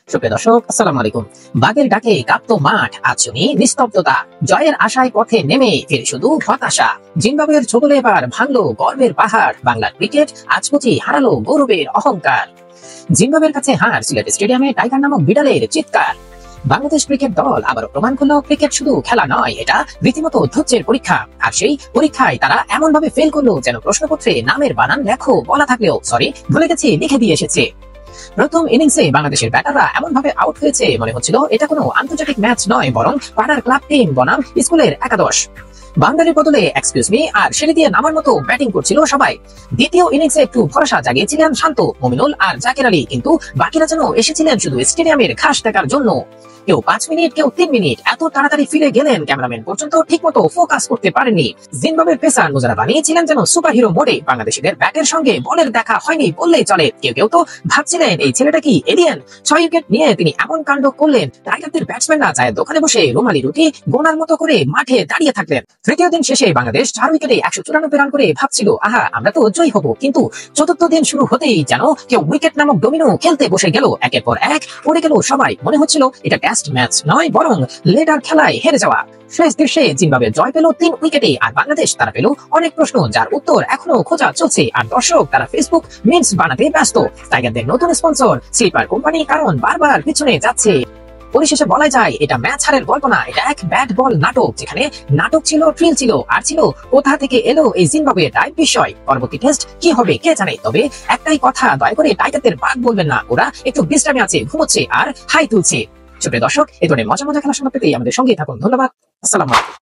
সুপ্রিয় দর্শক, আসসালামু আলাইকুম। বাঘের ডাকে কাঁপতো মাঠ, আজ শুনি নিস্তব্ধতা। জয়ের আশায় পথে নেমে ফিরে শুধু হতাশা। জিম্বাবুয়ের ছোটলে এবার ভাঙলো গর্বের পাহাড়। বাংলার ক্রিকেট আজ বুঝি হারালো গৌরবের অহংকার। জিম্বাবুয়ের কাছে হার, সিলেট স্টেডিয়ামে টাইগার নামক বিড়ালের চিৎকার। বাংলাদেশ ক্রিকেট দল আবারও প্রমাণ করলো ক্রিকেট শুধু খেলা নয়, এটা রীতিমতো ধৈর্যের পরীক্ষা। আর সেই পরীক্ষায় তারা এমন ভাবে ফেল করলো যেন প্রশ্নপত্রে নামের বানান লেখো বলা থাকলেও সরি ভুলে গেছি লিখে দিয়ে এসেছে। প্রথম ইনিংসে বাংলাদেশের ব্যাটাররা এমন ভাবে আউট হয়েছে মনে হচ্ছিল এটা কোনো আন্তর্জাতিক ম্যাচ নয়, বরং পাড়ার ক্লাব টিম বনাম স্কুলের একাদশ। বাউন্ডারির বদলে এক্সকিউজ মি আর সিঁড়ি দিয়ে নামার মতো ব্যাটিং করছিল সবাই। দ্বিতীয় ইনিংসে একটু ভরসা জাগিয়েছিলেন শান্ত, মমিনুল আর জাকির আলী, কিন্তু বাকিরা যেন এসেছিলেন শুধু স্টেডিয়ামের ঘাস দেখার জন্য। কেউ 5 মিনিট, কেউ 3 মিনিট, এত তাড়াতাড়ি ফিরে গেলেন ক্যামেরাম্যান পর্যন্ত ঠিকমতো ফোকাস করতে পারেননি। জিম্বাবুয়ের পেসার মুজারা বানিয়েছিলেন যেন সুপারহিরো মোডে। বাংলাদেশিদের ব্যাটের সঙ্গে বলের দেখা হয়নি বললেই চলে। কেউ কেউ তো ভাবছিলেন এই ছেলেটা কি এলিয়েন। 6 উইকেট নিয়ে তিনি এমন কাণ্ড করলেন, টাইগারদের ব্যাটসম্যানরা চায়ের দোকানে বসে রুমালি রুটি গোনার মতো করে মাঠে দাঁড়িয়ে থাকলেন। তৃতীয় দিন শেষে বাংলাদেশ 4 উইকেটে 194 রান করে ভাবছিল আহা আমরা তো জয়ী হব, কিন্তু চতুর্থ দিন শুরু হতেই যেন কেউ উইকেট নামক ডোমিনো খেলতে বসে গেল। একের পর এক পড়ে গেল সবাই। মনে হচ্ছিল এটা টেস্ট ম্যাচ নয়, বরং লেডার খেলায় হেরে যাওয়া। শেষ দৃশ্যে জিম্বাবুয়ে জয় পেল 3 উইকেটে, আর বাংলাদেশ তারা পেল অনেক প্রশ্ন যার উত্তর এখনো খোঁজা চলছে। আর দর্শক তারা ফেসবুক মিমস বানাতে ব্যস্ত। টাইগারদের নতুন স্পন্সর স্লিপার কোম্পানি কারণ বারবার পিছনে যাচ্ছে। পরিশেষে বলা যায় এটা ম্যাচ হারের গল্প না, এটা এক ব্যাট বল নাটক, যেখানে নাটক ছিল, থ্রিল ছিল, আর ছিল কোথা থেকে এলো এই জিম্বাবুয়ে টাইপ বিষয়। পরবর্তী টেস্ট কি হবে কে জানে, তবে একটাই কথা, দয়া করে টাইগারদের বাঘ বলবেন না, ওরা একটু বিশ্রামে আছে, ঘুমোচ্ছে আর হাই তুলছে। সুপ্রিয় দর্শক, এই ধরনের মজা মজা খেলা শোনা পেতে আমাদের সঙ্গেই থাকুন। ধন্যবাদ। আসসালামু আলাইকুম।